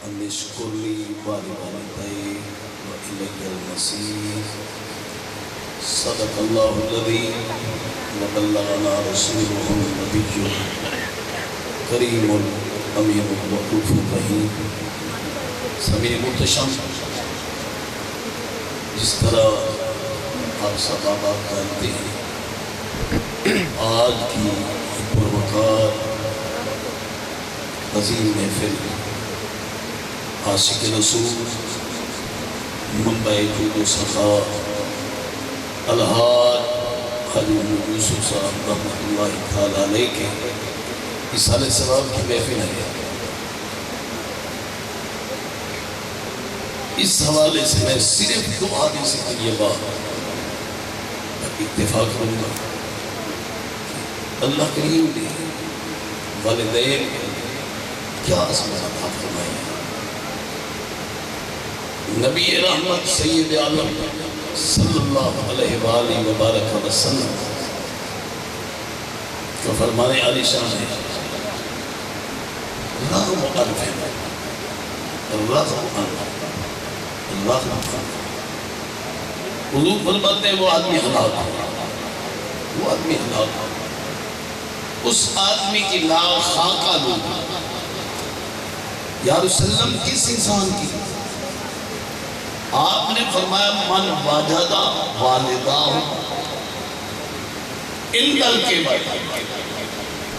أن اشكر لي ولوالدي وإلي المصير. صدق الله الذي وبلغنا رسوله النبي الكريم الأمين الرؤوف الرحيم. سمیع محتشم، جس طرح آپ سب آباد جانتے ہیں، آج کی پروکار عظیم محفل عاشق رسول منبع جود و سخا الحاج حاجی محمد یوسف صاحب رحمۃ اللہ تعالیٰ علیہ کے اصال ثواب کی محفل ہے. اس حوالے سے میں صرف دو حدیث طیبہ اتفاق کروں گا. اللہ کریم نے والدین کیا عظمت عطا فرمائی ہے. نبی رحمت سید عالم صلی اللہ علیہ وآلہ وبارک وسلم کا فرمانے عالی شان ہے، رغم انف حضور فرماتے ہیں وہ آدمی ہلاک اس آدمی کی نام خاکہ لوں. یا رسول اللہ کس انسان کی؟ آپ نے فرمایا من واجدہ والدہ اندل کے بعد.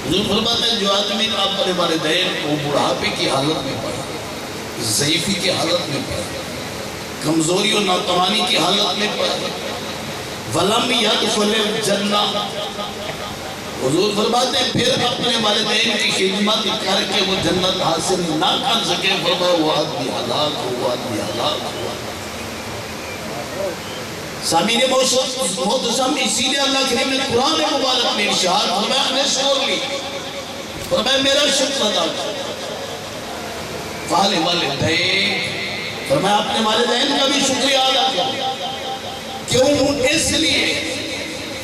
حضور فرماتے ہیں جو آدمی اپنے والدین کو بڑھاپے کی حالت میں پائے، ضعیفی کی حالت میں پائے، کمزوری و ناتوانی کی حالت میں پائے، وَلَمْ يَدْخُلِ الْجَنَّةَ، حضور فرماتے ہیں پھر اپنے والدین کی خدمت کر کے وہ جنت حاصل نہ کر سکے، فرمایا وہ آدمی ہلاک ہوا. سامعین محتشم، اسی لیے اللہ کریم نے قرآن مبارک میں ارشاد فرمایا انشکر لی، فرمایا میرا شکر ادا کر. والدین فرمایا اپنے والدین کا بھی شکریہ ادا کر. کیوں؟ اس لیے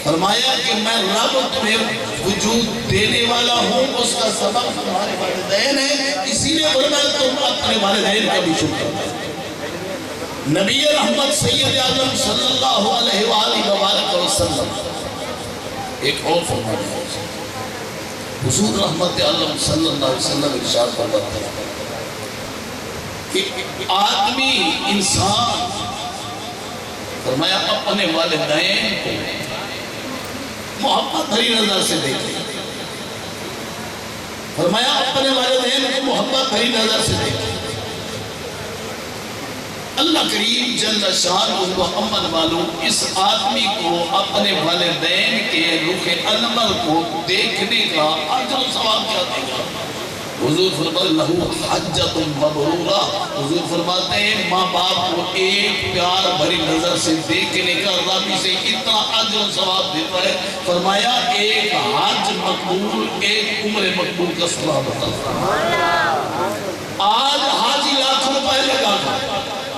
فرمایا کہ میں رب تمہیں وجود دینے والا ہوں، اس کا سبب تمہارے والدین ہیں، اسی لیے فرمایا تم اپنے والدین کا بھی شکر ادا کر. نبی رحمت سید اعظم صلی اللہ علیہ وآلہ وبارک وسلم ایک اور فرمایا ہے. حضور رحمت عالم صلی اللہ علیہ وسلم ارشاد فرماتے ہیں کہ آدمی انسان فرمایا اپنے والدین کو محبت بھری نظر سے دیکھے. فرمایا اپنے والدین کو محبت بھری نظر سے دیکھے. اللہ کریم جل شانہ و امن والوں اس آدمی کو اپنے والدین کے رخ انور کو دیکھنے کا اجر و ثواب کیا دے گا. حضور فرماتے ہیں لہو حجۃ مبرورہ. حضور فرماتے ہیں ماں باپ کو ایک پیار بھری نظر سے دیکھنے کا رب سے اتنا اجر و ثواب دیتا ہے. فرمایا ایک حج مقبول ایک عمر مقبول کا ثواب ہوتا ہے. آج حاجی لاکھوں روپے لگا کر،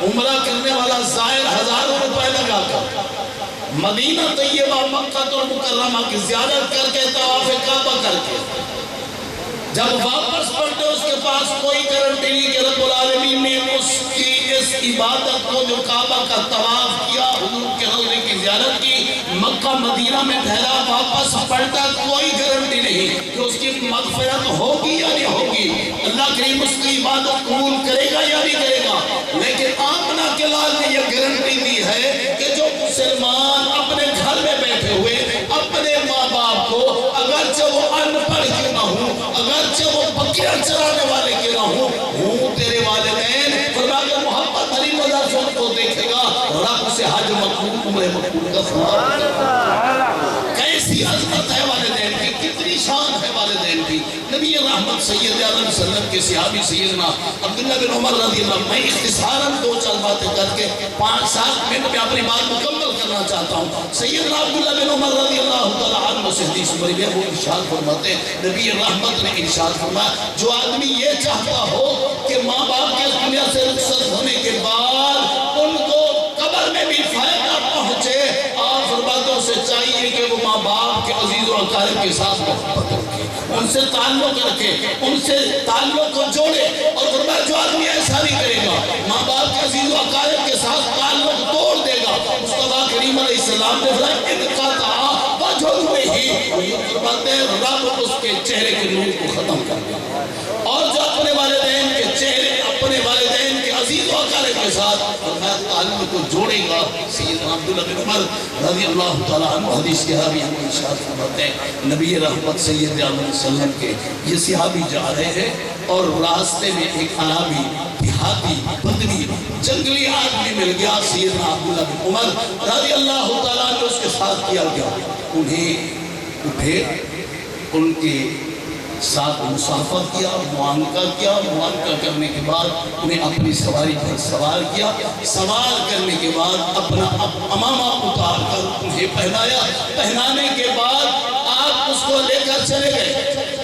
عمرہ کرنے والا زائر ہزاروں روپے لگا کر مدینہ طیبہ مکہ المکرمہ کی زیارت کر کے طواف کعبہ کر کے جب واپس پڑھتے اس کے پاس کوئی گارنٹی نہیں کہ رب العالمین نے اس کی اس عبادت کو جو کعبہ کا طواف کیا، حضور کے روضے کی زیارت کی، مکہ مدینہ میں ٹھہرا واپس پڑھتا، کوئی گارنٹی نہیں کہ اس کی مغفرت ہوگی یا نہیں ہوگی، اللہ کریم اس کی عبادت قبول کرے گا یا نہیں کرے گا. لیکن آمنہ کے لال نے یہ گارنٹی دی ہے کہ جو مسلمان اپنے گھر میں بیٹھے ہوئے اپنے ماں باپ کو اگرچہ وہ ان پڑھ کیوں نہ ہوں، اگرچہ وہ بکریاں چرانے والے کیوں نہ ہوں تیرے والدین فرمایا محبت بھری نظر سے ان کو دیکھے گا، رب سے حج مقبول عمر مقبول کا ثواب. کیسی عظمت ہے والدین کی، کتنی شان ہے والدین کی. نبی رحمت سید اعظم صلی اللہ علیہ وسلم کے صحابی سیدنا عبداللہ بن عمر رضی اللہ عنہ، میں اختصاراً 2-4 باتیں کر کے 5-7 منٹ میں اپنی بات مکمل کرنا چاہتا ہوں. سیدنا عبداللہ بن عمر رضی اللہ عنہ سے حدیث مروی ہے، وہ ارشاد فرماتے ہیں نبی رحمت نے ارشاد فرمایا جو آدمی یہ چاہتا ہو کہ ماں باپ کے دنیا سے رخصت ہونے کے بعد ان کو قبر میں بھی فائدہ پہنچے، آپ فرماتے ہیں اسے چاہیے کہ وہ ماں باپ کے عزیز و اقارب کے ساتھ محبت رکھے، ان سے تعلق رکھے، ان سے تعلق کو جوڑے. اور فرمایا جو آدمی ایسا फरमाते हैं रब उसके चेहरे के नूर को खत्म कर देगा, और जो अपने वालिदैन के चेहरे, अपने वालिदैन के अजीज व अकारिब के साथ ताल्लुक को जोड़ेगा। सैयदना अब्दुल्लाह बिन उमर रज़ी अल्लाह तआला अन्हु हदीस के रावी हम इरशाद फरमाते हैं, नबी रहमत सैयद आलम सल्लम के ये सहाबी जा रहे हैं और रास्ते में एक अराबी, देहाती, बदरी, जंगली आदमी मिल गया। सैयदना अब्दुल्लाह बिन उमर रज़ी अल्लाह तआला ने उसके साथ किया गया, उन्हें उठे, उनके साथ मुसाफा किया, मुआनका किया, मुआनका करने के बाद उन्हें अपनी सवारी पर सवार किया, सवार करने के बाद अपना अमामा उतार कर उन्हें पहनाया, पहनाने के बाद आप उसको लेकर चले गए।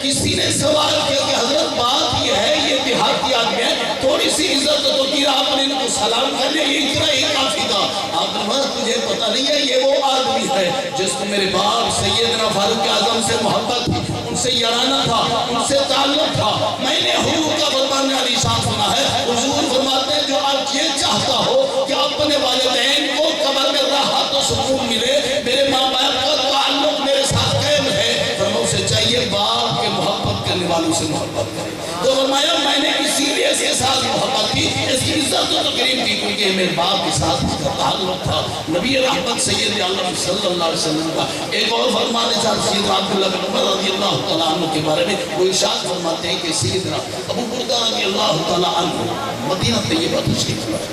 किसी ने सवाल किया कि हजरत बात यह है, ये देहाती आदमी है, थोड़ी सी इज्जत तो की, आपने इनको सलाम कर लिया, ये इतना ही काफी था। आपने कहा तुझे पता नहीं है ये वो आदमी है जिसको मेरे बाप सैयदना फारूक आजम से मोहब्बत थी, उनसे याराना था, उनसे ताल्लुक था। मैंने हुजूर का फरमान अली शाह सुना है, हुजूर फरमाते हैं जो आप ये चाहता हो कि अपने वालिदैन को कब्र में राहत और सुकून मिले, मेरे माँ बाप का ताल्लुक मेरे साथ कायम है, फरमाया उसे चाहिए बाप के मोहब्बत करने वालों से मोहब्बत करे। तो फरमाया मैंने इसीलिए इसके साथ मोहब्बत की, इसकी इज्जत तो करीम की, क्योंकि मेरे बाप के साथ इसका ताल्लुक था। नबी रहमत सैयद आलम सल्लल्लाहु अलैहि वसल्लम का एक और फरमान है सैयदना अब्दुल्लाह बिन उमर रज़ियल्लाहु तआला अन्हु के बारे में, वो इरशाद फरमाते हैं कि सैयदना अबू बुर्दा रज़ियल्लाहु तआला अन्हु मदीना तैयबा तशरीफ लाए।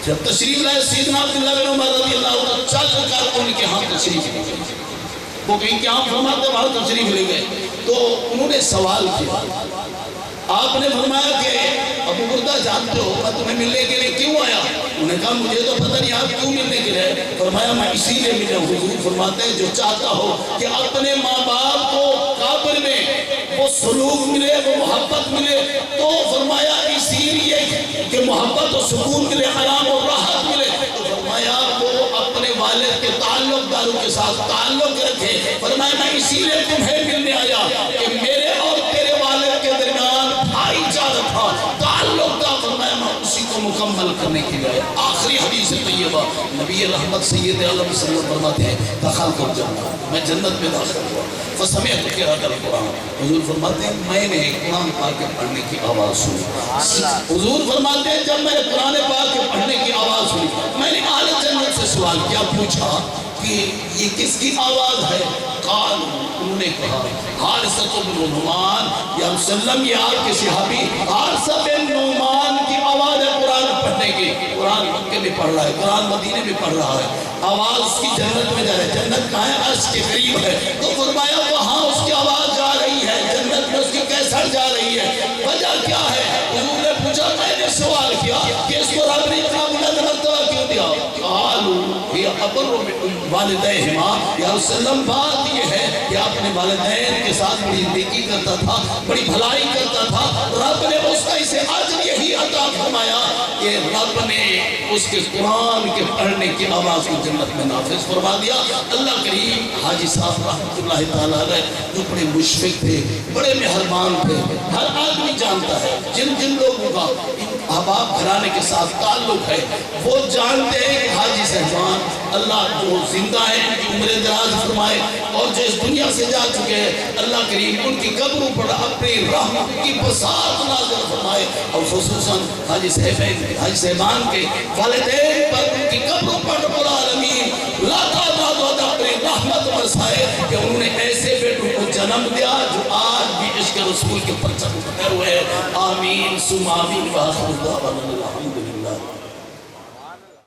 जब तशरीफ लाए सैयदना अब्दुल्लाह बिन उमर रज़ियल्लाहु तआला चल कर उनके यहाँ तशरीफ ले गए, वो कहीं क्या फरमाते वहां तशरीफ ले गए, तो उन्होंने सवाल किया। आपने फरमाया कि अबू बुर्दा जानते हो मैं तुम्हें मिलने के लिए क्यों आया? उन्होंने कहा मुझे तो पता नहीं आप क्यों मिलने के लिए। फरमाया मैं इसीलिए मिला। हुजूर फरमाते हैं जो चाहता हो कि अपने माँ बाप को काबिल में वो सलूक मिले, वो मोहब्बत मिले, तो फरमाया इसीलिए कि मोहब्बत और सुकून मिले, आराम और राहत मिले, तो फरमाया वो अपने वालिद के ताल्लुकदारों के साथ ताल्लुक रखे। फरमाया मैं इसीलिए तुम्हें मिलने आया कि मेरे और तेरे वालिद के दरमियान भाईचारा था, ताल्लुक था। फरमाया मैं उसी को मुकम्मल करने के लिए। आखिरी हदीस तैयबा नबी रहमत सैयद आलम सल्लल्लाहु फरमाते हैं दखलतुल जन्नह, मैं जन्नत में दाखिल हुआ। फसमिअतु क़िराअतल कुरान, हुजूर फरमाते हैं मैंने कुरान पाक के पढ़ने की आवाज़ सुनी। हुजूर फरमाते हैं जब मैंने कुरान पाक के पढ़ने की आवाज़ सुनी, मैंने आले जन्नत से सवाल किया, पूछा कि ये किसकी आवाज़ है? काल, उन्होंने कहा हारिसा बिन नुमान या सल्लम, ये आपके सहाबी हारिसा बिन नुमान की आवाज़ है कुरान पढ़ने की। कुरान मक्के में पढ़ रहा है, कुरान मदीने में पढ़ रहा है, आवाज़ उसकी जन्नत में जा रही है। जन्नत कहाँ है? अर्श के करीब है। तो फरमाया वहाँ उसकी आवाज़ जा रही है, जन्नत में उसकी कैसर जा रही है, वजह क्या है? हुजूर ने पूछा, मैंने सवाल किया कि इसको रब ने इतना बुलंद मर्तबा क्यों दिया? वालिदैहिमा या रसूलल्लाह, बात ये है कि अपने वालिदैन के साथ बड़ी नेकी करता था, बड़ी भलाई करता था। रब ने उसका इसे अजर यही अता फरमाया कि रब ने उसके कुरान के पढ़ने की आवाज़ को जन्नत में नाफिज फरमा दिया। अल्लाह करीम हाजी साहब रहमतुल्लाह तआला अलैह जो बड़े मुशफिक थे, बड़े मेहरबान थे, हर आदमी जानता है जिन जिन लोगों का अहबाब घराने के साथ ताल्लुक है वो जानते हैं कि हाजी साहबान अल्लाह जो जिंदा है उनकी उम्र दराज फरमाए, और जो इस दुनिया से जा चुके हैं अल्लाह करीम उनकी कब्रों पर अपनी रहमत की बसात नाज़िल फरमाए, और खुसूसन हाजी साहबान के वालिदैन पर उनकी कब्रों पर रब्बुल आलमीन लातादाद अपनी रहमत बरसाए कि उन्होंने ऐसे बेटों को जन्म दिया जो आज भी इश्क़ रसूल के परचम पकड़े हुए हैं। आमीन सुम आमीन।